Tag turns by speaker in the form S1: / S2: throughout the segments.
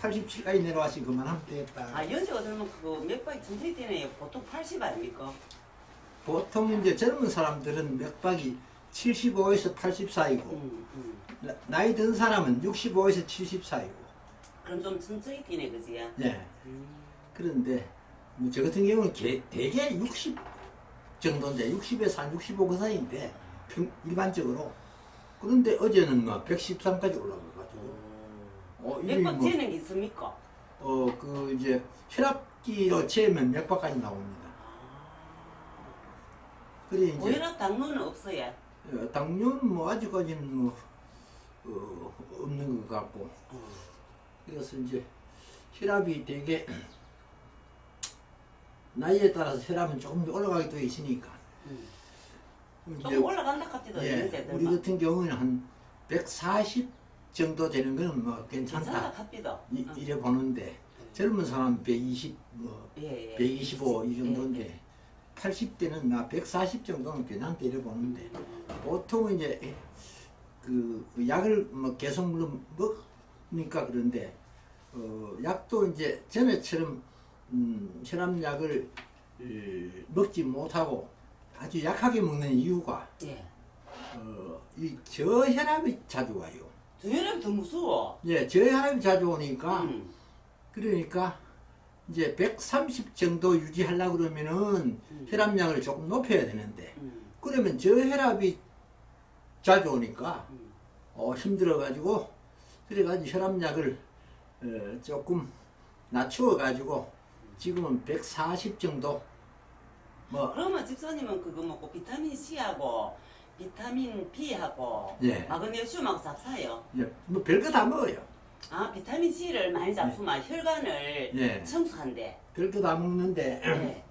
S1: 87까지 내려와서 그만하면 되겠다.
S2: 아, 여자가 들면 그 맥박이 천천히 뛰네요. 보통 80 아닙니까?
S1: 보통 이제 젊은 사람들은 맥박이 75에서 80 사이고 나이 든 사람은 65에서 70 사이고.
S2: 그럼 좀 천천히 뛰네, 그지?
S1: 네. 그런데 뭐 저 같은 경우는 대개 60 정도인데 60에서 한 65 그 사이인데 일반적으로. 그런데 어제는 뭐 113까지 올라가가지고.
S2: 맥박 재는 게 있습니까?
S1: 그 이제 혈압기로 재면 맥박까지 나옵니다. 그래 이제
S2: 고혈압 당뇨는 없어요.
S1: 당뇨는 뭐 아직까지는 뭐 없는 것 같고. 그래서 이제 혈압이 되게 나이에 따라서 혈압은 조금 올라가기도 있으니까.
S2: 조금 올라간다 갑니다.
S1: 예, 우리 같은 경우는 한 140 정도 되는 거는 뭐 괜찮다.
S2: 합니다.
S1: 이래 보는데 젊은 사람 120, 뭐 125 이 정도인데 80대는 나 140 정도는 괜찮다 이래 보는데 보통 이제 그 약을 뭐 계속 물론 먹으니까 그런데 약도 이제 전에처럼 혈압약을 먹지 못하고 아주 약하게 먹는 이유가 이 저혈압이 자주 와요.
S2: 저혈압이 더 무서워.
S1: 예, 저혈압이 자주 오니까 그러니까 이제 130 정도 유지하려고 그러면은 혈압약을 조금 높여야 되는데 그러면 저혈압이 자주 오니까 힘들어가지고 그래가지고 혈압약을 조금 낮추어가지고 지금은 140 정도. 뭐
S2: 그러면 집사님은 그거 먹고 비타민 C하고 비타민 B하고 마그네슘하고 잡사요.
S1: 예, 뭐 별거 다 먹어요.
S2: 아, 비타민 C를 많이 잡수면 혈관을 청소한대.
S1: 별거 다 먹는데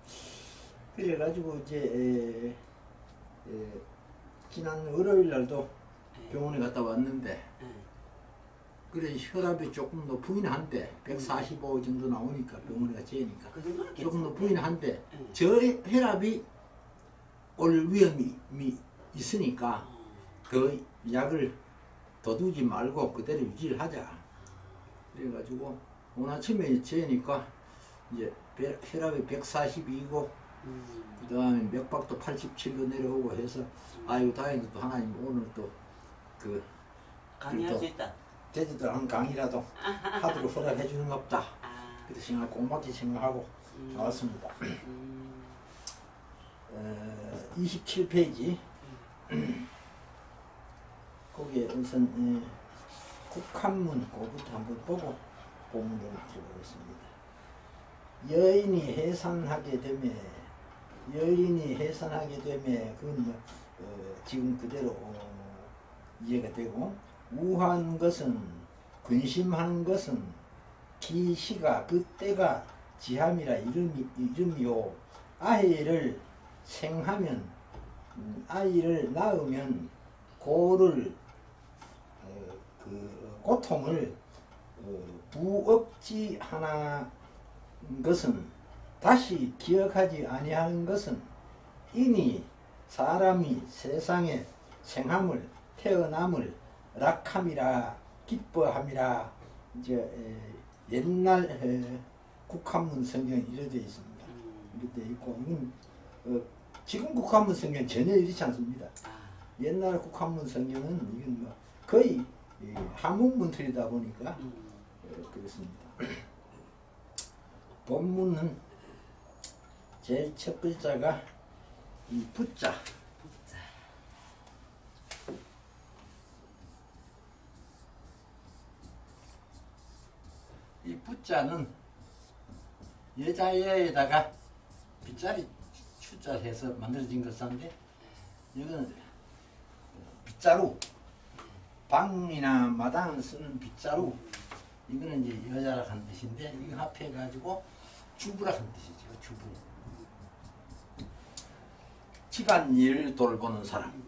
S1: 그래가지고 이제 지난 월요일 날도 병원에 갔다 왔는데 그래 혈압이 조금 높긴 한데 145 정도 나오니까 병원에 가재니까 조금 높긴 한데 저 혈압이 올 위험이 있으니까 그 약을 더 두지 말고 그대로 유지를 하자. 그래가지고 오늘 아침에 재니까 이제 혈압이 142고 그 다음에 맥박도 87로 내려오고 해서 아이고 다행히도 하나님 오늘 또 그
S2: 강의할 수 있다.
S1: 제주도 한 강의라도 하도록 허락해 주는 거 없다. 그래서 생각 고맙게 생각하고 나왔습니다. 27페이지 거기에 우선 국한문 그거부터 한번 보고 본문을 들어보겠습니다. 여인이 해산하게 되면 그건 뭐 지금 그대로 이해가 되고 우한 것은 근심하는 것은 기시가 그때가 지함이라 이름이요 아이를 생하면 아이를 낳으면 고를 그 고통을 부업지 하나 것은 다시 기억하지 아니하는 것은 이니 사람이 세상에 생함을 태어남을 락함이라 기뻐함이라 이제 옛날 국한문 성경에 이래 되어 있습니다. 이래 되어 있고 이건 지금 국한문 성경 전혀 이렇지 않습니다. 옛날 국한문 성경은 이건 뭐 거의 한문문틀이다 보니까 그렇습니다. 본문은 제일 첫 글자가 이 부자. 이 부자는 여자여에다가 빗자리 추자 해서 만들어진 것인데 이거는 빗자루 방이나 마당 쓰는 빗자루 이거는 이제 여자라 한 뜻인데 이거 합해가지고 주부라 한 뜻이죠. 주부. 집안일 돌보는 사람.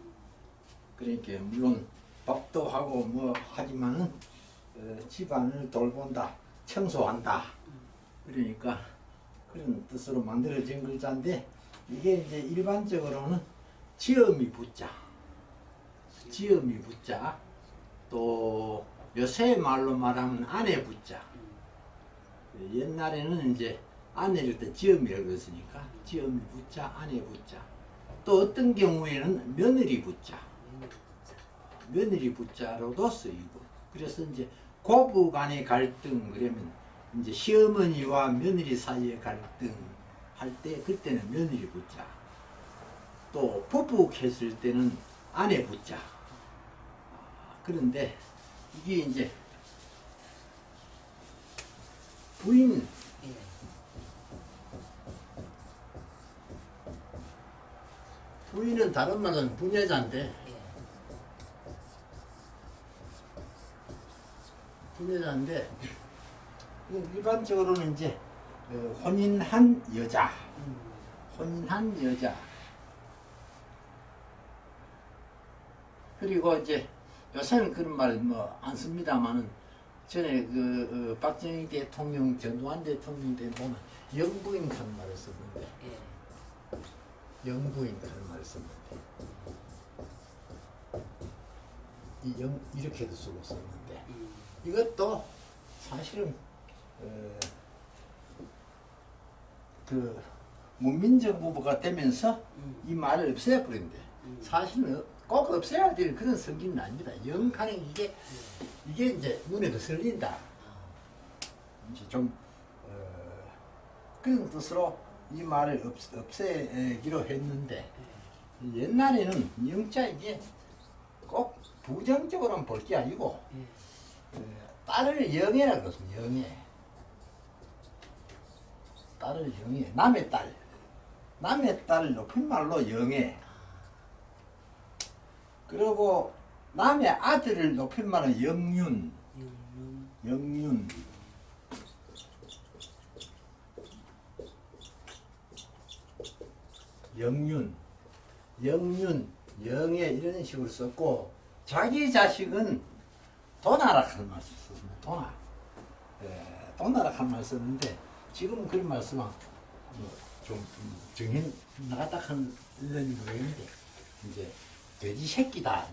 S1: 그러니까 물론 밥도 하고 뭐 하지만은 집안을 돌본다. 청소한다. 그러니까 그런 뜻으로 만들어진 글자인데 이게 이제 일반적으로는 지엄이 붙자. 지엄이 붙자. 또 요새 말로 말하면 아내 붙자. 옛날에는 이제 아내를 때 지엄이라고 했으니까 지엄이 붙자, 아내 붙자. 또 어떤 경우에는 며느리 붙자, 며느리 붙자로도 쓰이고. 그래서 이제 고부 간의 갈등 그러면 이제 시어머니와 며느리 사이의 갈등 할 때 그때는 며느리 붙자. 또 부부했을 때는 아내 붙자. 그런데 이게 이제 부인 부인은 다른 말은 부녀자인데 부녀자인데 일반적으로는 이제 혼인한 여자 혼인한 여자 그리고 이제 요새는 그런 말 뭐 안 씁니다만은 전에 박정희 대통령 전두환 대통령 때 보면 영부인 그런 말을 썼는데 영부인 그런 말을 썼는데 이렇게도 쓰고 썼는데 이것도 사실은 그 문민정부가 되면서 이 말을 없애버린대. 사실은 꼭 없애야 될 그런 성질은 아닙니다. 영하는 이게 이제 눈에 거슬린다. 이제 좀 그런 뜻으로 이 말을 없애기로 했는데 옛날에는 영자 이게 꼭 부정적으로만 볼 게 아니고 딸을 영애라 그러습니다. 영애. 딸을 영애. 남의 딸. 남의 딸을 높임말로 영애. 그리고 남의 아들을 높임말로 영윤. 영윤. 영윤. 영윤. 영애 이런 식으로 썼고 자기 자식은 도나라 하는 말 썼습니다. 도나. 도나라 하는 말 썼는데 지금 그런 말씀은 좀 정신 나갔다 하는 모양인데 이제 돼지 새끼다.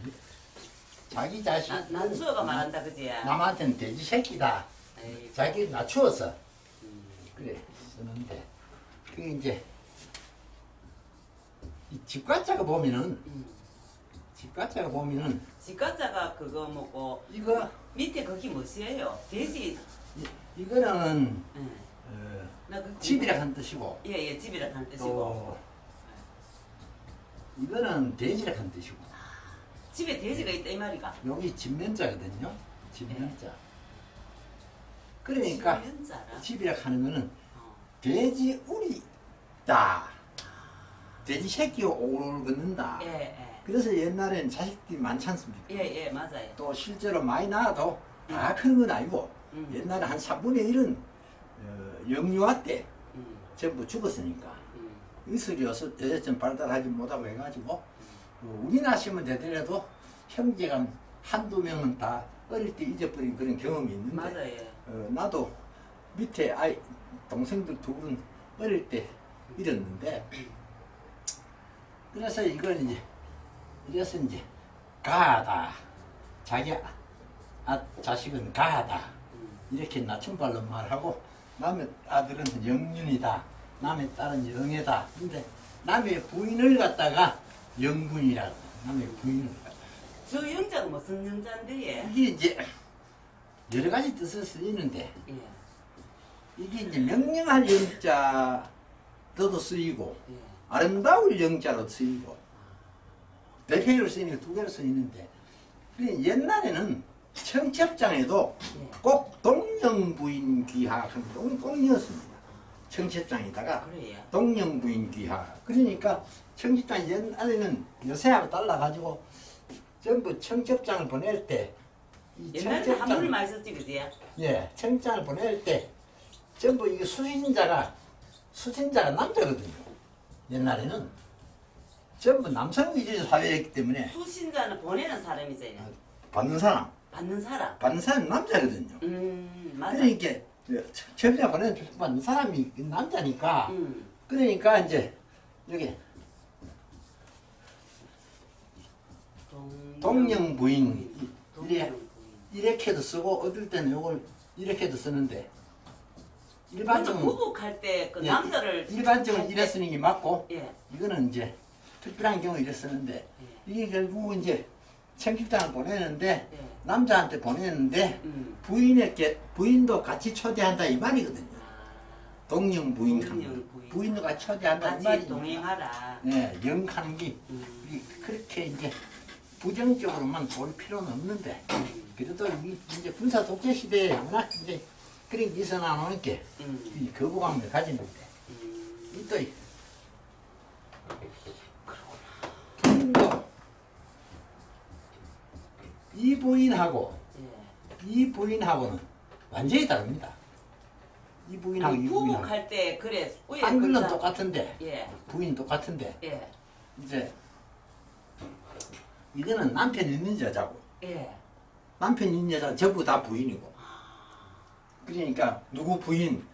S1: 자기 자식
S2: 난수어가 말한다 그지?
S1: 남한테는 돼지 새끼다.
S2: 에이.
S1: 자기 낮추어서 그래 쓰는데 그게 이제 이 집가자가 보면은 집가자가 보면은
S2: 집가자가 그거 뭐고
S1: 이거
S2: 밑에 거기 뭐시에요? 돼지.
S1: 이거는
S2: 나 그
S1: 집이라 한 뜻이고
S2: 예예 집이라 한 뜻이고
S1: 또 이거는 돼지라 한 뜻이고
S2: 집에 돼지가 있다 이 말이가.
S1: 여기 집면자거든요. 집면자. 그러니까
S2: 집면자라?
S1: 집이라 하는 거는 돼지 우리다. 돼지 새끼가 오를 걷는다.
S2: 예.
S1: 그래서 옛날엔 자식들이 많지 않습니까?
S2: 예 맞아요.
S1: 또 실제로 많이 낳아도 다 크는 건 아니고 옛날에 한 3분의 1은 영유아 때 전부 죽었으니까 이슬이 여자처럼 발달하지 못하고 해가지고 우리 나시면 되더라도 형제가 한두 명은 다 어릴 때 잊어버린 그런 경험이 있는데
S2: 맞아요.
S1: 나도 밑에 아이 동생들 둘은 어릴 때 잃었는데 그래서 이걸 이제 이래서 이제 가하다 자기 자식은 가하다 이렇게 낮춤발로 말하고 남의 아들은 영윤이다 남의 딸은 영애다. 근데 남의 부인을 갖다가 영군이라고 남의 부인을 갖다가
S2: 저 영자가 무슨 영자인데?
S1: 이게 이제 여러 가지 뜻을 쓰이는데
S2: 예.
S1: 이게 이제 명령할 영자로도 쓰이고 아름다울 영자로 쓰이고 대표로 쓰이는 두 개로 쓰이는데 옛날에는 청첩장에도 꼭 동령부인 귀하 꼭 넣었습니다. 청첩장에다가 동령부인 귀하. 그러니까 청첩장 옛날에는 요새하고 달라가지고 전부 청첩장을 보낼 때
S2: 옛날에는 한문을 많이 썼지 그지?
S1: 예, 청첩장을 보낼 때 전부 이게 수신자가 남자거든요. 옛날에는 전부 남성 위주의 사회였기 때문에
S2: 수신자는 보내는 사람이잖아요.
S1: 받는 사람 받는 사람은 남자거든요.
S2: 맞아.
S1: 그러니까 청첩장 받는 사람이 남자니까 그러니까 이제 여기 동령부인 이렇게도 쓰고 어떨 때는 이걸 이렇게도 쓰는데 일반적으로
S2: 부부할 때 그 남자를
S1: 일반적으로 이래 쓰는 게 맞고
S2: 예.
S1: 이거는 이제 특별한 경우 이래 쓰는데 이게 결국 이제 청첩장을 보내는데 남자한테 보내는데 부인도 같이 초대한다 이 말이거든요. 동령 부인 부인도 같이 초대한다 이
S2: 같이
S1: 말이니까.
S2: 동행하라.
S1: 네, 영하는 게 그렇게 이제 부정적으로만 볼 필요는 없는데 그래도 이제 군사 독재 시대에 워낙 이제 그런 게 있어 나오니까 이 거부감을 가지는데 또 부인도 이 부인하고 이 부인하고는 완전히 다릅니다. 이 부인하고 이 부인하고
S2: 부부할 때 그래
S1: 한글은 똑같은데
S2: 예.
S1: 부인 똑같은데
S2: 예.
S1: 이제 이거는 남편 있는 여자고
S2: 예.
S1: 남편 있는 여자는 전부 다 부인이고 그러니까 누구 부인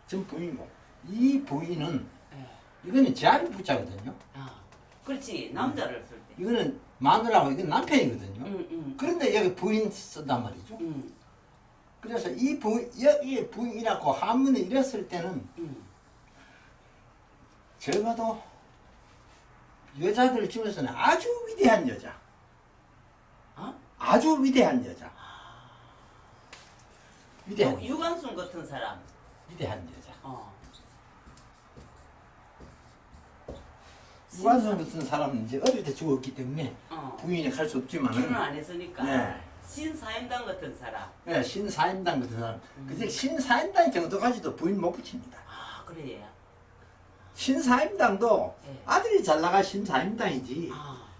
S1: 전 부인이고 이 부인은 이거는 제아리 부자거든요.
S2: 그렇지 남자를 쓸 때.
S1: 이거는 마누라고 이건 남편이거든요. 그런데 여기 부인 쓴단 말이죠. 그래서 이 부인이라고 한문에 이랬을 때는 적어도 여자들 중에서는 아주 위대한 여자. 아주 위대한 여자. 위대한
S2: 유관순 같은 사람.
S1: 위대한 여자. 유관순 같은 사람은 이제 어릴 때 죽었기 때문에 부인이 갈 수 없지만
S2: 결혼 안 했으니까.
S1: 네.
S2: 신사임당 같은 사람.
S1: 네, 신사임당 같은 사람. 근데 신사임당 정도까지도 부인 못 붙입니다.
S2: 그래요.
S1: 신사임당도
S2: 네.
S1: 아들이 잘 나가 신사임당이지.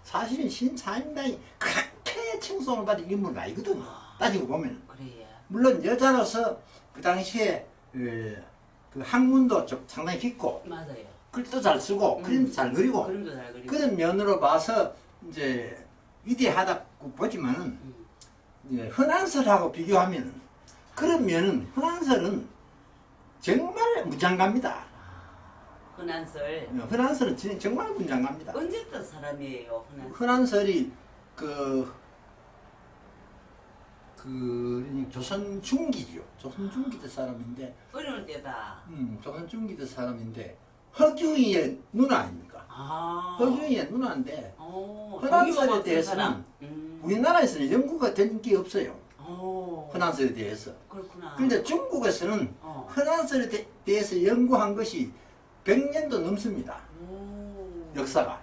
S1: 사실은 신사임당이 그렇게 칭송을 받은 인물은 아니거든요. 따지고 보면.
S2: 그래요.
S1: 물론 여자로서 그 당시에 그 학문도 좀 상당히 깊고
S2: 맞아요.
S1: 글도 잘 쓰고 그림도 잘 그리고
S2: 그림도 잘 그리고.
S1: 그런 면으로 봐서 이제 위대하다고 보지만은 이제 흔한설하고 비교하면은 그런 면은 흔한설은 정말 무장갑니다.
S2: 흔한설.
S1: 흔한설은 정말 무장갑니다.
S2: 언제 떤 사람이에요, 흔한설?
S1: 흔한설이 조선 중기죠. 조선 중기 때 사람인데
S2: 어려울 때다.
S1: 조선 중기 때 사람인데 허경이의 누나 아닙니까? 허경이의 누나인데 흔한설에 대해서는 우리나라에서는 연구가 된 게 없어요. 흔한설에 대해서.
S2: 그렇구나.
S1: 그런데 중국에서는 흔한설에 대해서 연구한 것이 100년도 넘습니다. 역사가.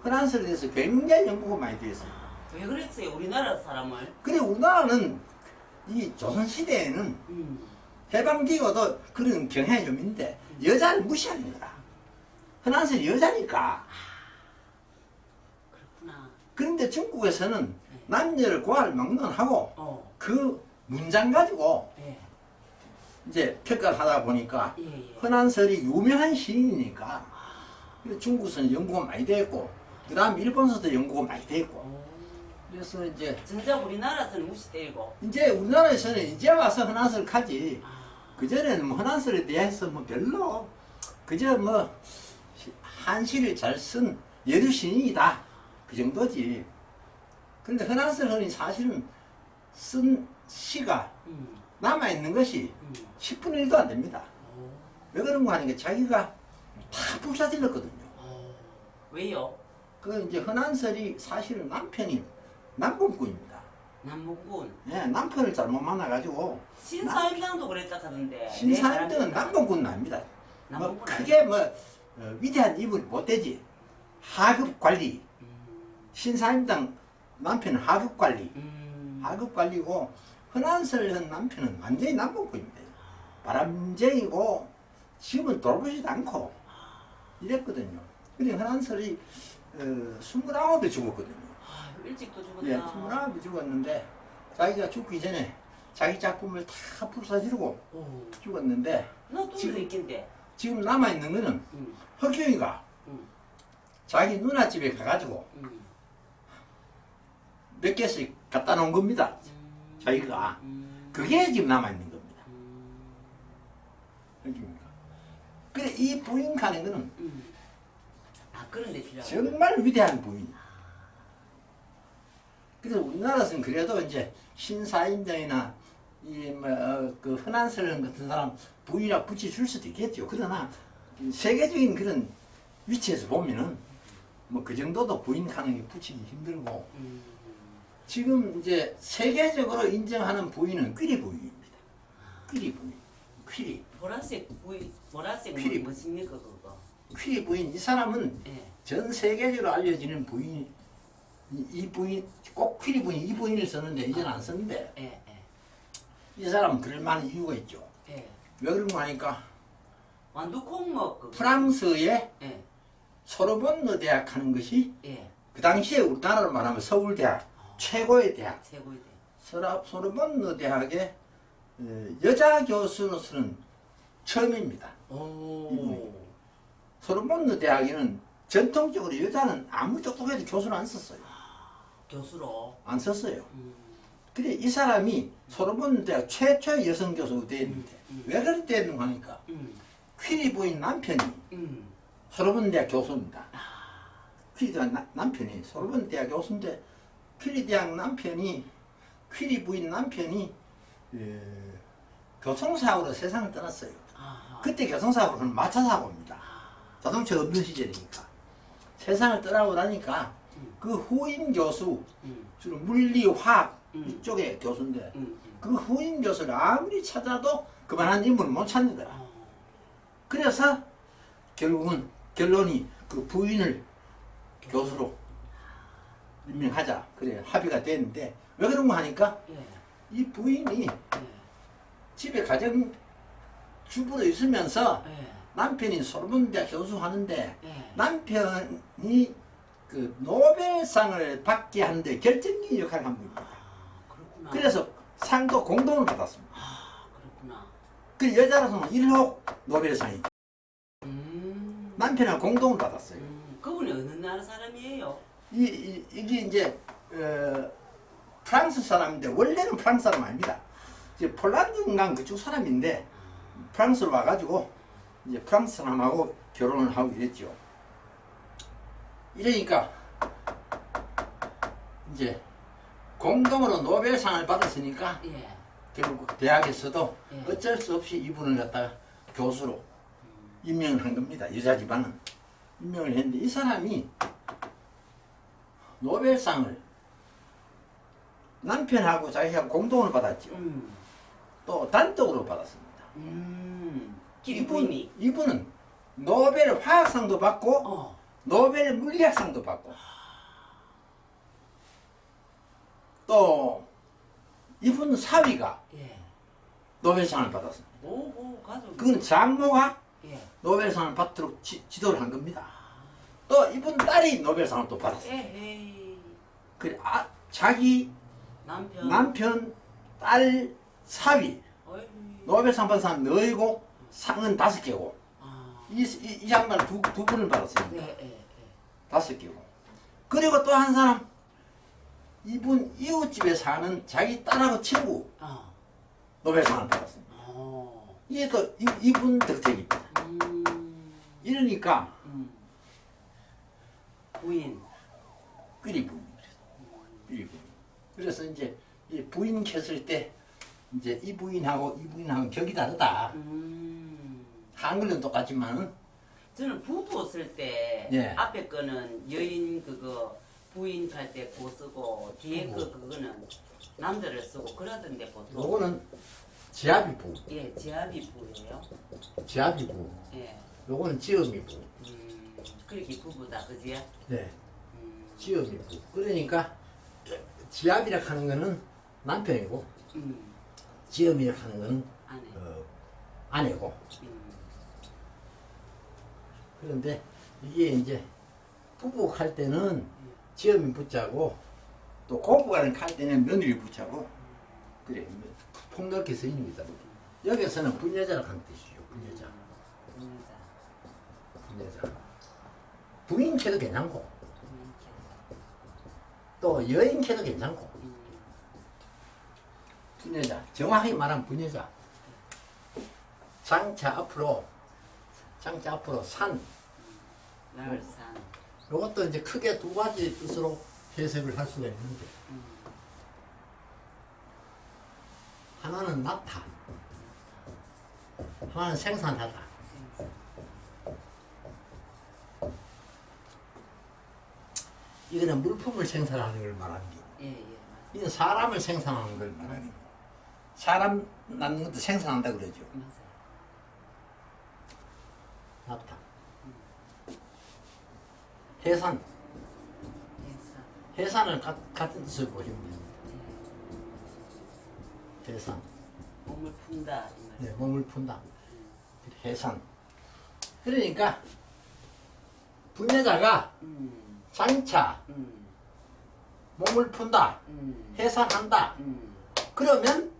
S1: 흔한설에 대해서 굉장히 연구가 많이 되어 있어요.
S2: 왜 그랬어요, 우리나라 사람을?
S1: 근데 우리나라는 이 조선시대에는 해방되고도 그런 경향이 좀 있는데 여자를 무시하는 거라. 흔한설이 여자니까.
S2: 그렇구나.
S1: 그런데 중국에서는 남녀를 고아를 막론하고 그 문장 가지고 이제 평가를 하다 보니까 흔한설이 유명한 시인이니까 중국에서는 연구가 많이 되었고 그 다음 일본에서도 연구가 많이 되었고 그래서 이제
S2: 진짜 우리나라에서는 무시되고
S1: 이제 우리나라에서는 이제 와서 흔한설 하지 그전에는 뭐 흔한설에 대해서 뭐 별로 그저 뭐 한시를 잘 쓴 여류신인이다 그 정도지. 근데 흔한설은 사실은 쓴 시가 남아있는 것이 10분의 1도 안 됩니다. 왜 그런가 하니까 자기가 다 불사질렀거든요.
S2: 왜요?
S1: 그 이제 흔한설이 사실은 남편이 남봉꾼입니다.
S2: 남봉꾼.
S1: 네, 남편을 잘못 만나가지고
S2: 신사임당도 그랬다 하던데.
S1: 신사임당은 남봉꾼은 아닙니다. 뭐 크게 뭐 위대한 인물이 못 되지. 하급 관리. 신사임당 남편은 하급 관리. 하급 관리고 흔한설 한 남편은 완전히 남봉꾼입니다. 바람쟁이고 집은 돌보지도 않고 이랬거든요. 근데 흔한설이 29에 죽었거든요.
S2: 일찍도 죽었다.
S1: 예, 29에 죽었는데 자기가 죽기 전에 자기 작품을 다 불사지르고 죽었는데
S2: 나도 있긴데.
S1: 지금 남아있는 거는 허경이가 자기 누나 집에 가가지고 몇 개씩 갖다 놓은 겁니다. 자기가. 그게 지금 남아있는 겁니다. 그러니까. 그래, 이 부인 가는 거는
S2: 그런데 필요하다.
S1: 정말 위대한 부인. 그래서 우리나라에서는 그래도 이제 신사임당이나 그 흔한 사람 같은 사람 부인이라 붙여줄 수도 있겠죠. 그러나 세계적인 그런 위치에서 보면은 뭐 그 정도도 부인하는 게 붙이기 힘들고 지금 이제 세계적으로 인정하는 부인은 퀴리 부인입니다. 퀴리 부인. 퀴리.
S2: 보라색 부인, 보라색
S1: 퀴리.
S2: 뭐십니까 그거?
S1: 퀴리 부인 이 사람은
S2: 예.
S1: 전 세계적으로 알려지는 부인 이 부인 꼭 퀴리 부인 이 부인을 썼는데 이제는 안 쓰는데
S2: 예, 예.
S1: 이 사람은 그럴 만한 이유가 있죠.
S2: 예.
S1: 왜 그런가 하니까
S2: 완두콩 그거.
S1: 프랑스의
S2: 예.
S1: 소르본느 대학 하는 것이
S2: 예.
S1: 그 당시에 우리나라로 말하면 서울대학 최고의 대학
S2: 최고의 대.
S1: 소르본느 대학의 여자 교수로서는 처음입니다.
S2: 오.
S1: 소르본느 대학에는 전통적으로 여자는 아무리 똑똑해도 교수를 안 썼어요.
S2: 교수로.
S1: 안 썼어요. 근데 이 사람이 소르본느 대학 최초의 여성 교수가 됐는데 왜 그렇게 됐는가 하니까 퀴리 부인 남편이 소르본느 대학 교수입니다. 퀴리 대학 남편이 소르본느 대학 교수인데 퀴리 대학 남편이 퀴리 부인 남편이 교통사고로 세상을 떠났어요. 그때 교통사고는 마차 사고입니다. 자동차 없는 시절이니까 세상을 떠나고 나니까 그 후임 교수 주로 물리, 화학 이쪽의 교수인데 그 후임 교수를 아무리 찾아도 그만한 인물을 못 찾는 거야. 그래서 결국은 결론이 그 부인을 교수로 임명하자 그래 합의가 됐는데 왜 그런가 하니까 이 부인이 집에 가정 주부로 있으면서 남편이 소르본느 대학 교수 하는데 남편이 그 노벨상을 받게 하는데 결정적인 역할을 한 분입니다.
S2: 그렇구나.
S1: 그래서 상도 공동을 받았습니다.
S2: 그렇구나.
S1: 그 여자로서는 1호 노벨상이죠. 남편이랑 공동을 받았어요.
S2: 그분이 어느 나라 사람이에요?
S1: 이게 이제 프랑스 사람인데 원래는 프랑스 사람 아닙니다. 이제 폴란드인가 그쪽 사람인데 프랑스로 와가지고 이제 프랑스 사람하고 결혼을 하고 이랬죠. 이러니까 이제 공동으로 노벨상을 받았으니까 결국 대학에서도 어쩔 수 없이 이분을 갖다가 교수로 임명을 한 겁니다. 여자 집안은 임명을 했는데 이 사람이 노벨상을 남편하고 자기하고 공동으로 받았죠. 또 단독으로 받았습니다.
S2: 퀴리 부인이.
S1: 이분은 노벨 화학상도 받고 노벨 물리학상도 받고 또 이분 사위가 노벨상을 받았습니다.
S2: 가족.
S1: 그건 장모가 노벨상을 받도록 지도를 한 겁니다. 또 이분 딸이 노벨상을 또 받았어요. 그래, 자기 남편, 딸, 사위 노벨상 받은 사람 너희고 상은 5개고 이 양반은 두 분을 받았으니까 5개고 그리고 또 한 사람 이분 이웃집에 사는 자기 딸하고 친구 노벨상을 받았습니다. 이게 또 이분 덕택입니다. 이러니까
S2: 부인
S1: 퀴리 부인입니다. 퀴리 부인. 그래서 이제 이 부인 켰을 때 이제 이 부인하고 격이 다르다. 한글은 똑같지만
S2: 저는 부부 쓸 때 앞에 거는 여인 그거 부인 할 때 고 쓰고 뒤에 그거는 남자를 쓰고 그러던데 보통.
S1: 요거는 지아비 부.
S2: 지아비 부예요.
S1: 지아비 부. 요거는 지음이 부.
S2: 그렇게 부부다, 그지?
S1: 네. 지음이 부. 그러니까 지압이라 하는 거는 남편이고 지음이라 하는 거는 아내고. 그런데 이게 이제 부부 할 때는 지음이 붙자고 또 고부가 할 때는 며느리 붙자고 그래 폭넓게 쓰입니다. 여기서는 분여자라고 하는 뜻이죠. 분여자. 분여자. 부인캐도 괜찮고 또 여인캐도 괜찮고 분여자. 정확하게 말하면 분여자. 장자 앞으로 산.
S2: 날산.
S1: 이것도 이제 크게 두 가지 뜻으로 해석을 할 수가 있는데 하나는 낳다. 하나는 생산하다. 이거는 물품을 생산하는 걸 말하는 게. 이건 사람을 생산하는 걸 말하는 거. 사람 낳는 것도 생산한다 그러죠. 낳다. 해산. 해산을 같은 뜻을 보시면 됩니다. 해산.
S2: 몸을 푼다.
S1: 네, 몸을 푼다. 해산. 그러니까 분여자가 장차 몸을 푼다. 해산한다. 그러면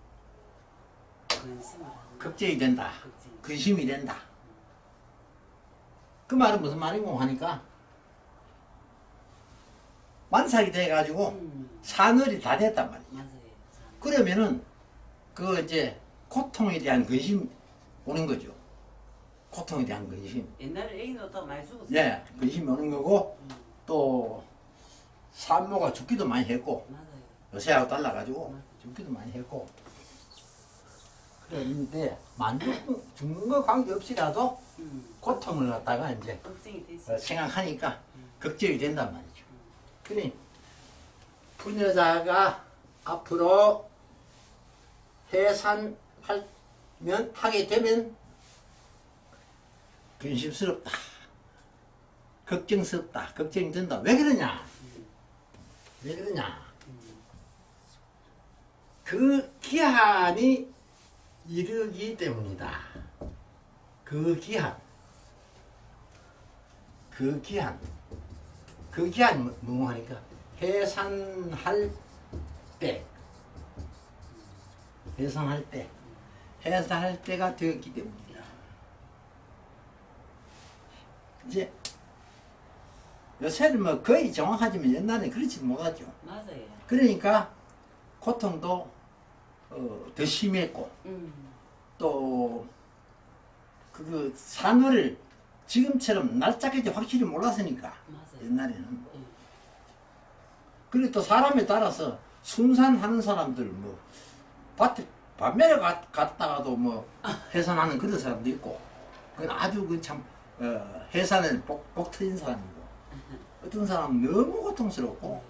S1: 걱정이 된다. 근심이 된다. 그 말은 무슨 말이고 하니까 만삭이 돼가지고 사늘이 다 됐단 말이야. 그러면은 그 이제 고통에 대한 근심 오는 거죠. 고통에 대한 근심.
S2: 옛날에 애기 넣었다 많이 죽었어요.
S1: 네, 근심이 오는 거고 또 산모가 죽기도 많이 했고 요새하고 달라가지고 죽기도 많이 했고 그런데 만족 죽는 거 관계없이라도 고통을 갖다가 이제 생각하니까 걱정이 된단 말이죠. 그러니 부녀자가 앞으로 하게 되면 근심스럽다. 걱정스럽다. 걱정이 된다. 왜 그러냐? 왜 그러냐? 그 기한이 이르기 때문이다. 그 기한. 뭐 하니까 해산할 때. 해산할 때가 되었기 때문이다. 이제 요새는 뭐 거의 정확하지만 옛날에 그렇지 못하죠.
S2: 맞아요.
S1: 그러니까 고통도 더 심했고 또 그 상을 지금처럼 날짜까지 확실히 몰랐으니까
S2: 맞아요.
S1: 옛날에는 그리고 또 사람에 따라서 순산하는 사람들 뭐 밭에 밤매를 갔다가도 뭐 해산하는 그런 사람도 있고 그건 아주 그 참 해산에 복 터진 사람이고 어떤 사람은 너무 고통스럽고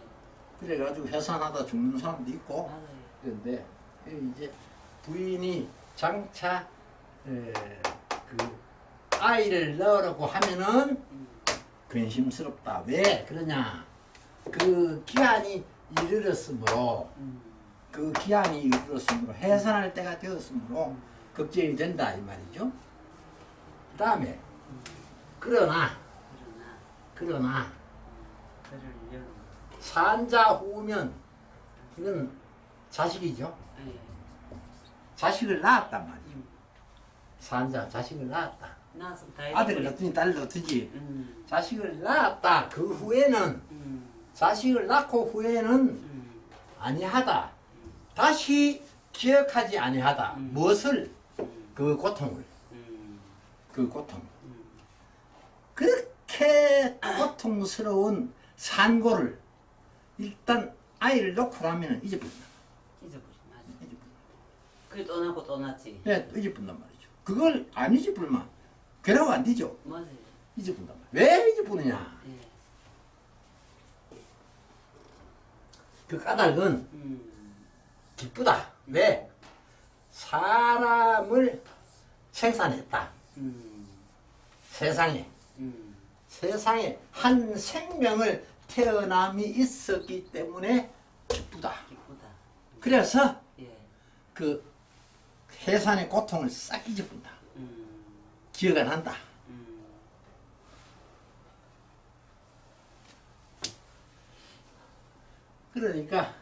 S1: 그래가지고 해산하다 죽는 사람도 있고 그런데 이제 부인이 장차 그 아이를 낳으라고 하면은 근심스럽다. 왜 그러냐? 그 기한이 이르렀으므로 해산할 때가 되었으므로 걱정이 된다 이 말이죠. 그 다음에 그러나 산자 후면 이건 자식이죠. 자식을 낳았단 말이죠. 산자 자식을 낳았다. 아들을 낳든지 딸을 낳든지 자식을 낳았다. 그 후에는 자식을 낳고 후에는 아니하다. 다시 기억하지 아니하다. 무엇을? 그 고통을. 그 고통. 그렇게 고통스러운 산고를 일단 아이를 놓고 나면 잊어버린다.
S2: 그게 떠나고 떠났지.
S1: 네, 잊어버린단 말이죠. 그걸 안 잊어버리면 괴로워 안 되죠.
S2: 맞아요.
S1: 잊어버린단 말이에요. 왜 잊어버리냐? 그 까닭은 기쁘다. 왜? 사람을 생산했다. 세상에 한 생명을 태어남이 있었기 때문에 기쁘다. 그래서 그 해산의 고통을 싹 잊어본다. 기억 안 한다. 그러니까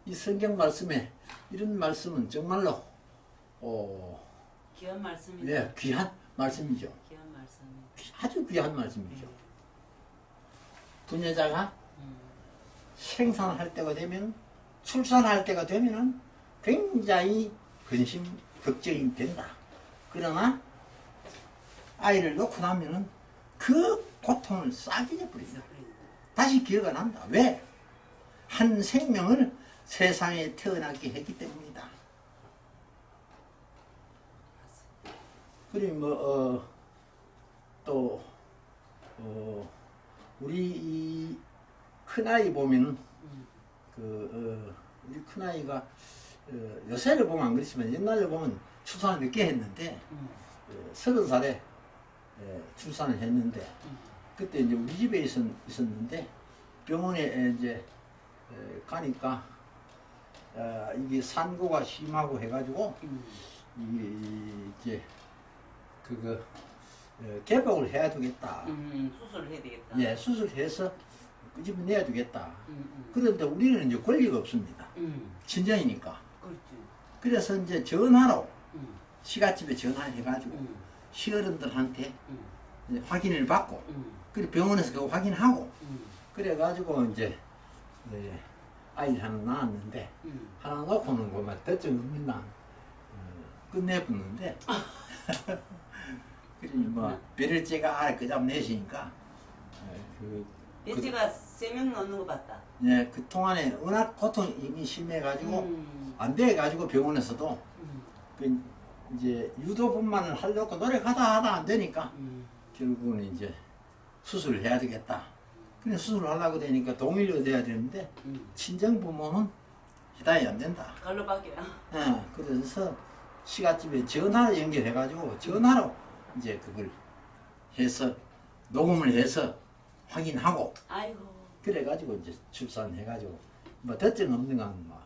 S1: 이 성경 말씀에 이런 말씀은 정말로
S2: 귀한 말씀이죠.
S1: 네, 귀한 말씀이죠.
S2: 귀한 말씀.
S1: 아주 귀한 말씀이죠. 부녀자가 생산할 때가 되면 출산할 때가 되면은 굉장히 근심 걱정이 된다. 그러나 아이를 놓고 나면은 그 고통을 싹 잊어버린다. 다시 기억 안 한다. 왜? 한 생명을 세상에 태어나게 했기 때문이다. 그리고 뭐 또 우리 이 큰아이 보면은 우리 큰아이가 요새를 보면 안 그렇지만 옛날에 보면 출산을 늦게 했는데 30살에 출산을 했는데 그때 이제 우리 집에 있었는데 병원에 이제 가니까 이게 산고가 심하고 해가지고 이제 그거 개복을 해야 되겠다.
S2: 수술을 해야 되겠다.
S1: 예, 수술해서 끄집어내야 되겠다. 그런데 우리는 이제 권리가 없습니다. 친정이니까.
S2: 그렇지.
S1: 그래서 이제 전화로 시가집에 전화를 해가지고 시어른들한테 이제 확인을 받고 그리고 병원에서 그거 확인하고 그래가지고 이제 아이를 하나 낳았는데 하나 낳고는 그만 대증 없는 끝내붙는데 그리고 뭐 배를째가 그잡 내시니까
S2: 배지가 3명 넣는 거 봤다.
S1: 예, 그 동안에 워낙 고통이 이미 심해가지고 안 돼가지고 병원에서도 그 이제 유도분만을 하려고 노력하다 안 되니까 결국은 이제 수술을 해야 되겠다. 근데 수술을 하려고 되니까 동의를 얻어야 되는데 친정 부모는 해당이 안 된다.
S2: 갈로 바뀌어요.
S1: 예, 그래서 시가집에 전화를 연결해가지고 전화로 이제 그걸 해서 녹음을 해서 확인하고
S2: 아이고.
S1: 그래가지고 이제 출산해가지고 뭐 대증 없는 건뭐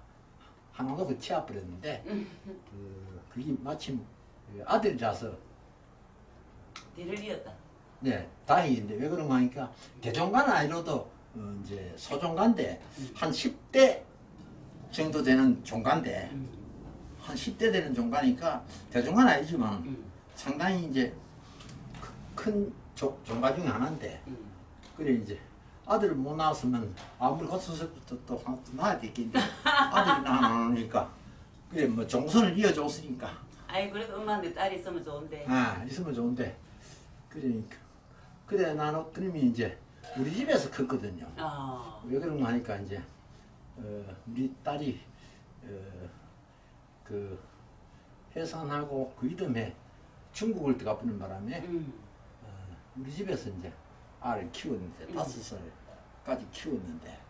S1: 하나도 그 치아버렸는데 그게 마침 아들이라서
S2: 대를 이었다.
S1: 네 다행인데 왜 그런가 하니까 대종간 아니라도 이제 소종간데 한 10대 정도 되는 종간데 한 10대 되는 종가니까 대종간 아니지만 상당히 이제 큰 종가 중에 하나인데 그래 이제 아들을 못 낳았으면 아무리 고수술부터 또 낳아야 되겠는데 아들이 낳으니까 그래 뭐 종선을 이어줬으니까
S2: 아이 그래도 엄마한테 딸이 있으면 좋은데.
S1: 있으면 좋은데 그러니까 그래 나는 그러면 이제 우리 집에서 컸거든요. 왜 그런가 하니까 이제 우리 딸이 그 해산하고 그 이듬해 중국을 들어가보는 바람에 우리 집에서 이제 알을 키웠는데 5살까지 키웠는데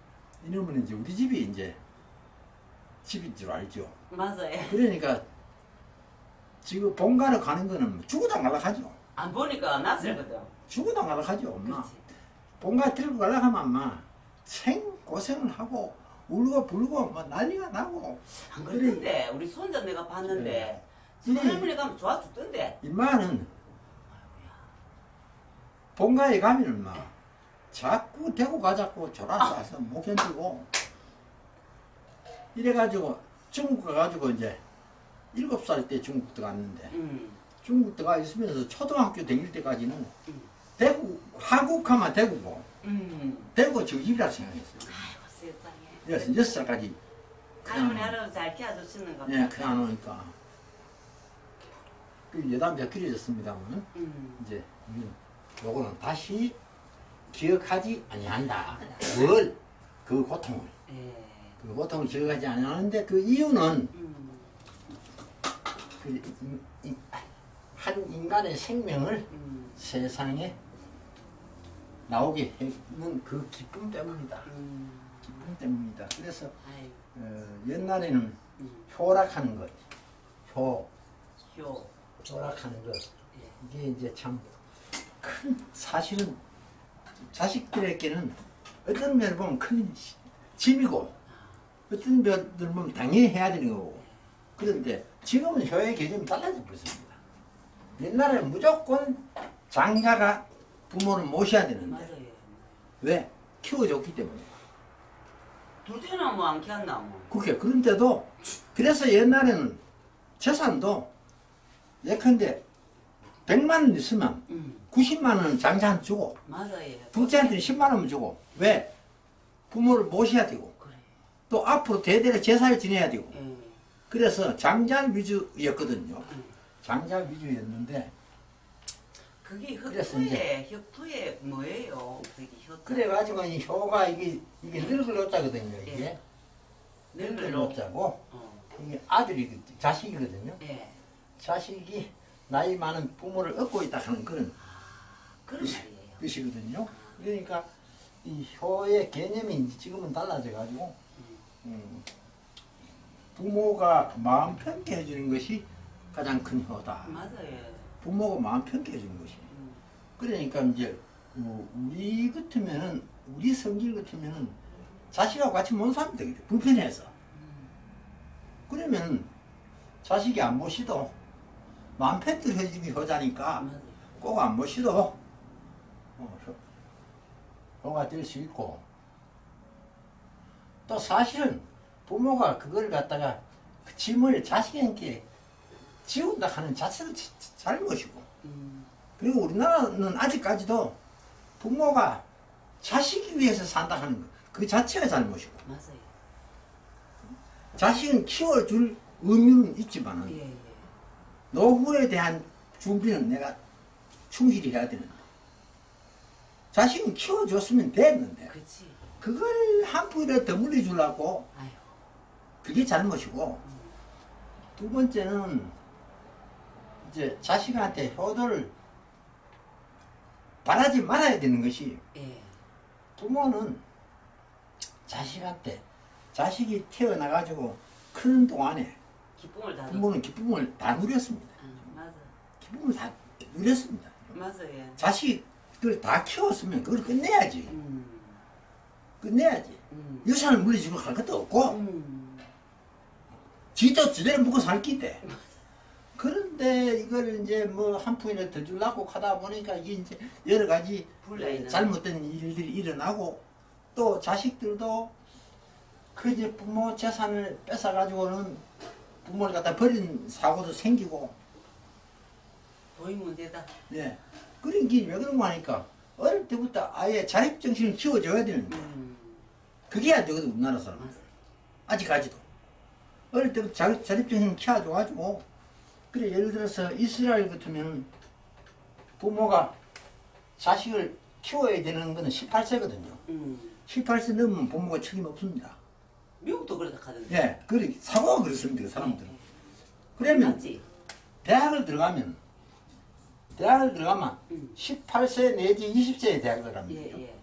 S1: 이놈은 이제 우리 집이 이제 집인 줄 알죠.
S2: 맞아요.
S1: 그러니까 지금 본가를 가는 거는 죽어도 말락하죠.
S2: 안 보니까 낯설거든.
S1: 죽어도 말락하죠 엄마.
S2: 그렇지.
S1: 본가 들고 가려고 하면 엄마 생고생을 하고 울고 불고 뭐 난리가 나고
S2: 안 그랬던데 우리 손자 내가 봤는데 네. 할머니 가면 좋아 죽던데.
S1: 임마는 본가에 가면은 막 자꾸 대구 가자고 졸아서 못 견디고 이래가지고 중국 가가지고 이제 7살 때 중국 들어갔는데 중국 들어가 있으면서 초등학교 다닐 때까지는 대구 하국하면 대구고 대구 저 집이라 생각했어요.
S2: 아이고 세상에.
S1: 그래서 6살까지
S2: 할머니 할아버지 잘 키워주시는 것 같아.
S1: 예, 그냥 놓으니까 그 여담 몇 길어졌습니다만 이제 요거는 다시 기억하지 아니한다. 뭘? 그 고통을. 그 고통을 기억하지 아니하는데 그 이유는 한 인간의 생명을 세상에 나오게 하는 그 기쁨 때문이다. 기쁨 때문이다. 그래서 옛날에는 효락하는 것, 효락하는 것 이게 이제 참 큰 사실은 자식들에게는 어떤 면을 보면 큰 짐이고 어떤 면을 보면 당연히 해야 되는 거고 그런데 지금은 효의 개념이 달라져 버렸습니다. 옛날에는 무조건 장자가 부모를 모셔야 되는데
S2: 맞아요.
S1: 왜? 키워줬기 때문에.
S2: 둘째나 뭐 안 키웠나 뭐.
S1: 그렇게 그런데도 그래서 옛날에는 재산도 예컨대 100만 원 있으면 90만 원은 장자한테 주고
S2: 맞아요.
S1: 둘째한테는 10만 원을 주고 왜? 부모를 모셔야 되고
S2: 그래.
S1: 또 앞으로 대대로 제사를 지내야 되고 그래서 장자 위주였거든요. 장자 위주였는데
S2: 그게
S1: 그래서
S2: 혁토의 뭐예요? 그게 혁토.
S1: 그래가지고 이 효가 이게 늙을 놓자거든요. 이게 늙을
S2: 늙을
S1: 놓자고 이게 아들이 자식이거든요.
S2: 예.
S1: 자식이 나이 많은 부모를 얻고 있다 하는 그런
S2: 그런 말이에요.
S1: 뜻이거든요. 그러니까 이 효의 개념이 지금은 달라져 가지고 부모가 마음 편케 해주는 것이 가장 큰 효다.
S2: 맞아요.
S1: 부모가 마음 편케 해주는 것이. 그러니까 이제 우리 같으면은 우리 성질 같으면은 자식하고 같이 못 살면 되겠죠. 불편해서. 그러면 자식이 안 보시도 마음 편대로 해주기 효자니까 꼭 안 보시도 효가 될 수 있고, 또 사실은 부모가 그걸 갖다가 그 짐을 자식에게 지운다 하는 자체도 잘못이고, 그리고 우리나라는 아직까지도 부모가 자식이 위해서 산다 하는 것, 그 자체가 잘못이고,
S2: 맞아요.
S1: 자식은 키워줄 의무는 있지만은
S2: 예, 예.
S1: 노후에 대한 준비는 내가 충실히 해야 되는데, 자식은 키워줬으면 됐는데
S2: 그치.
S1: 그걸 한 푼이라도 더 물려주려고,
S2: 아유.
S1: 그게 잘못이고, 두 번째는 이제 자식한테 효도를 바라지 말아야 되는 것이,
S2: 예.
S1: 부모는 자식한테, 자식이 태어나가지고 크는 동안에
S2: 기쁨을 다
S1: 부모는 기쁨을 다 누렸습니다.
S2: 맞아.
S1: 기쁨을 다 누렸습니다.
S2: 맞아요.
S1: 자식들 다 키웠으면 그걸 끝내야지. 끝내야지. 유산을 물려주고 할 것도 없고, 지도 제대로 먹고 살 기대. 그런데 이걸 이제 뭐 한 푼이라도 더 주려고 하다 보니까 이게 이제 여러 가지 잘못된 일들이 일어나고, 또 자식들도 그 이제 부모 재산을 뺏어가지고는 부모를 갖다 버린 사고도 생기고.
S2: 도의 문제다.
S1: 예. 그런 게 왜 그런 거 하니까 어릴 때부터 아예 자립정신을 키워줘야 되는데 그게 안 되거든, 우리나라 사람. 아직까지도. 어릴 때부터 자립정신을 키워줘가지고, 그래, 예를 들어서 이스라엘 같으면 부모가 자식을 키워야 되는 거는 18세거든요. 18세 넘으면 부모가 책임 없습니다.
S2: 미국도 그렇다 하던데.
S1: 예, 그래, 사고가 그렇습니다, 그 사람들은. 그러면
S2: 맞지?
S1: 대학을 들어가면 18세 내지 20세에 대학을 들어갑니다.
S2: 예, 예.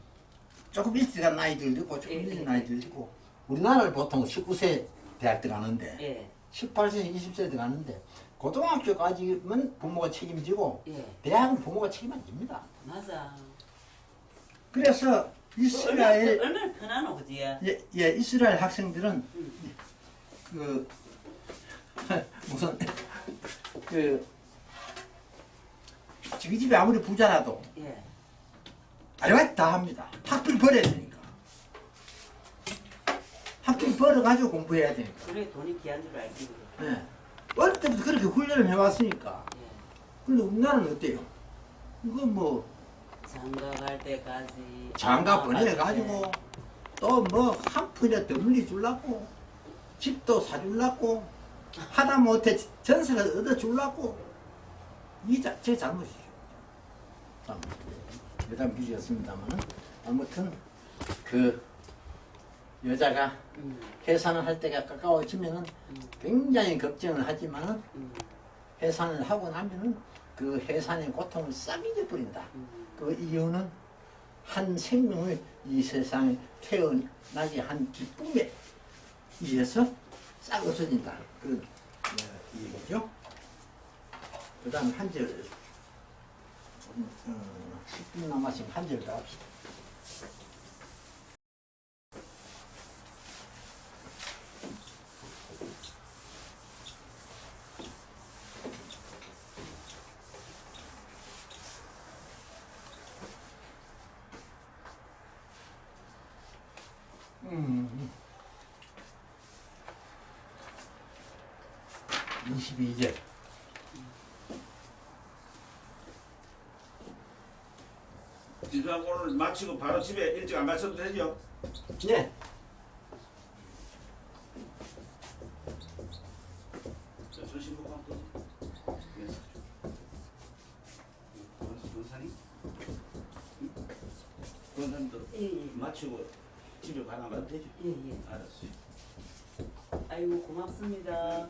S1: 조금 일찍 간 나이들도 있고, 조금
S2: 예,
S1: 늦은
S2: 예.
S1: 나이들도 있고, 우리나라를 보통 19세 대학 들어가는데,
S2: 예.
S1: 18세, 20세 들어가는데, 고등학교까지는 부모가 책임지고,
S2: 예.
S1: 대학은 부모가 책임 안 집니다.
S2: 맞아.
S1: 그래서 이스라엘,
S2: 얼마나 편하노, 그지?
S1: 예, 이스라엘 학생들은, 그, 무슨, 자기 집에 아무리 부자라도,
S2: 예.
S1: 아르바이트 다 합니다. 학비를 벌어야 되니까. 학비를 벌어가지고 공부해야 되니까.
S2: 그래 돈이 귀한 줄 알지. 그래.
S1: 예. 어릴 때부터 그렇게 훈련을 해왔으니까.
S2: 예.
S1: 근데 우리나라는 어때요? 이거 뭐,
S2: 장가 갈 때까지.
S1: 장가 보내가지고, 또 뭐, 한 푼이라도 더 물려주려고, 집도 사주려고, 하다못해 전세가 얻어주려고, 이 자체 잘못이죠. 여담 비주였습니다만은, 아무튼, 그, 여자가 해산을 할 때가 가까워지면은 굉장히 걱정을 하지만은, 해산을 하고 나면은 그 해산의 고통을 싹 잊어버린다. 그 이유는 한 생명을 이 세상에 태어나게 한 기쁨에 의해서 싹 없어진다. 그런 얘기죠. 그 다음 한 절, 10분 남았으면 한 절 더 합시다. 음. 22절.
S3: 집사람 오늘 마치고 바로 집에 일찍 안 가셔도 되죠?
S1: 네.
S3: 전신 보고 한번 변산이? 변산도
S2: 예, 예.
S3: 마치고 집에 가면 되죠?
S2: 예, 예.
S3: 알았어요.
S2: 아이고 고맙습니다.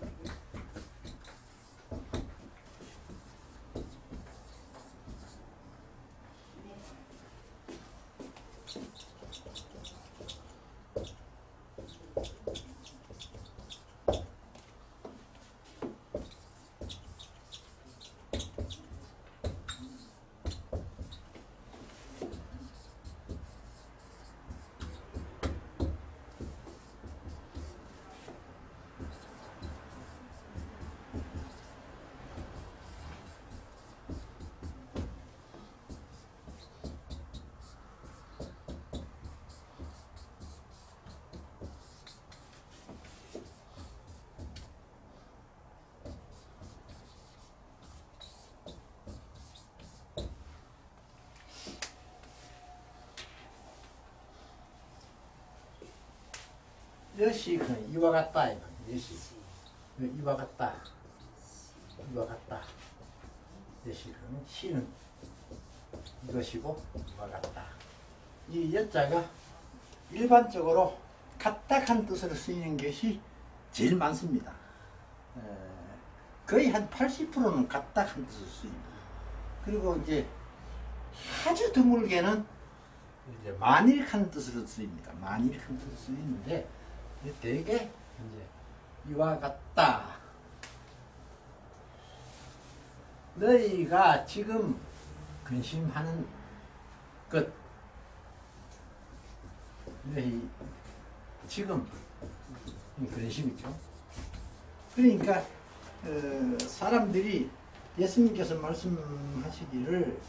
S1: 여시 이와 같다. 여시 이와 같다. 이와 같다. 여시 시는 이것이고 이와 같다. 이 여자가 일반적으로 같다한 뜻으로 쓰이는 것이 제일 많습니다. 거의 한 80%는 같다한 뜻으로 쓰입니다. 그리고 이제 아주 드물게는 이제 만일한 뜻으로 쓰입니다. 만일한 뜻으로 쓰이는데 대개 이제 이와 같다. 너희가 지금 근심하는 것, 너희 지금 근심이죠. 그러니까 사람들이 예수님께서 말씀하시기를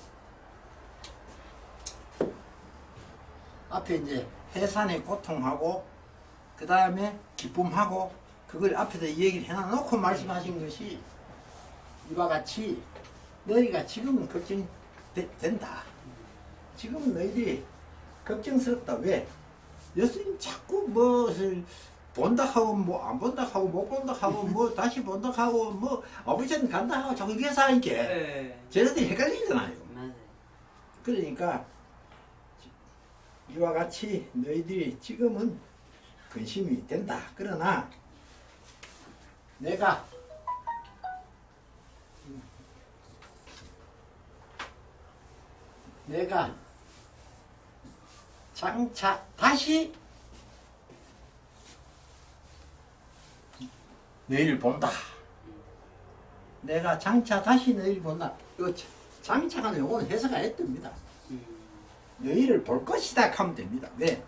S1: 앞에 이제 해산의 고통하고 그 다음에 기쁨하고 그걸 앞에다 얘기를 해놔놓고 말씀하신 것이 이와 같이 너희가 지금은 걱정이 된다. 지금은 너희들이 걱정스럽다. 왜? 예수님 자꾸 무엇을 본다 하고 뭐 안 본다 하고 못 본다 하고 뭐 다시 본다 하고 뭐 아버지는 간다 하고 자꾸 이게 사니까 쟤네들이 헷갈리잖아요. 그러니까 이와 같이 너희들이 지금은 근심이 된다. 그러나 내가 장차 다시 너희를 본다. 내가 장차 다시 너희를 본다. 이거 장차가 요거는 해석이 안 됩니다. 너희를 볼 것이다 하면 됩니다. 왜?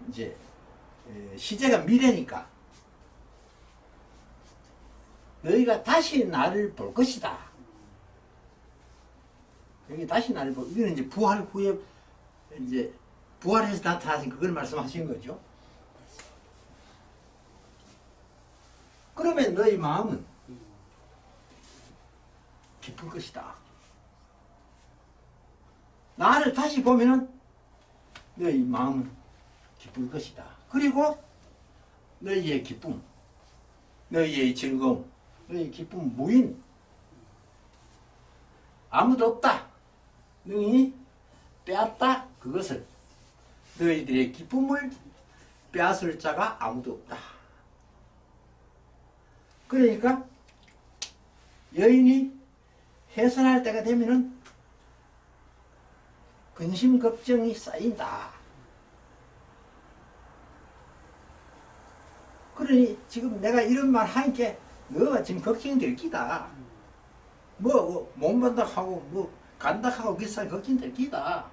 S1: 이제 시제가 미래니까 너희가 다시 나를 볼 것이다. 여기 다시 나를 볼, 이거는 이제 부활 후에 이제 부활해서 나타나신 그걸 말씀하신 거죠. 그러면 너희 마음은 기쁠 것이다. 나를 다시 보면은 너희 마음은 기쁠 것이다. 그리고 너희의 기쁨, 너희의 즐거움, 너희의 기쁨 무인. 아무도 없다. 능히 빼앗다. 그것을 너희들의 기쁨을 빼앗을 자가 아무도 없다. 그러니까 여인이 해산할 때가 되면은 근심 걱정이 쌓인다. 그러니 지금 내가 이런 말 하니까 너가 지금 걱정이 될 기다. 뭐 못 본다 하고 뭐 간다 하고 비싼 걱정이 될 기다.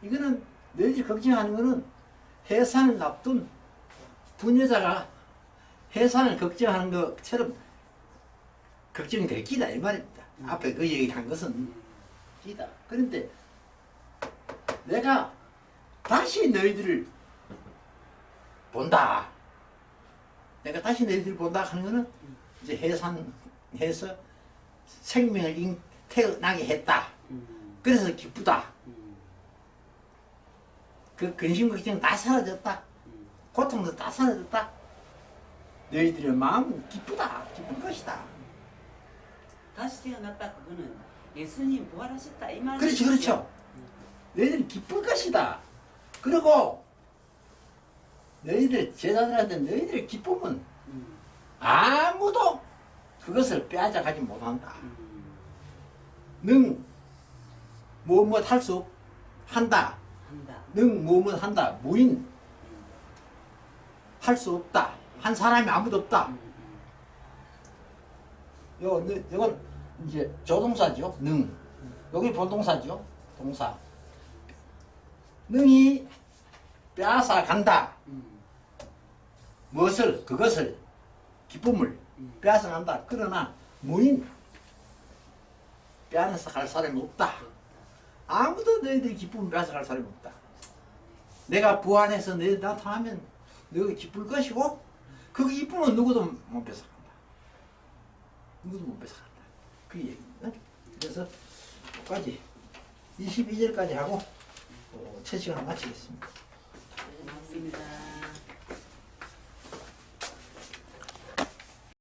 S1: 이거는 너희들이 걱정하는 거는 해산을 앞둔 부녀자가 해산을 걱정하는 것처럼 걱정이 될 기다 이 말입니다. 앞에 그 얘기한 것은 기다. 그런데 내가 다시 너희들을 본다. 내가 다시 너희들을 본다 하는 거는 이제 해산해서 생명을 태어나게 했다. 그래서 기쁘다. 그 근심 걱정 다 사라졌다. 고통도 다 사라졌다. 너희들의 마음은 기쁘다. 기쁜 것이다.
S2: 다시 태어났다. 그거는 예수님 부활하셨다 이 말이죠.
S1: 그렇지, 그렇죠. 너희들이 기쁠 것이다. 그리고 너희들 제자들한테 너희들의 기쁨은 아무도 그것을 빼앗아 가지 못한다. 능 무엇 할 수 한다. 능 무엇 한다. 무인 할 수 없다. 한 사람이 아무도 없다. 이건 이제 조동사죠. 능. 여기 본동사죠. 동사. 능이 빼앗아 간다. 무엇을? 그것을. 기쁨을 빼앗아 간다. 그러나 무인. 빼앗아 갈 사람이 없다. 아무도 너희들이 기쁨을 빼앗아 갈 사람이 없다. 내가 부활해서 너희들 나타나면 너희가 기쁠 것이고 그 기쁨은 누구도 못 뺏어간다. 누구도 못 뺏어간다. 그 얘기입니다. 그래서 여기까지 22절까지 하고 첫 시간 마치겠습니다.
S2: 고맙습니다.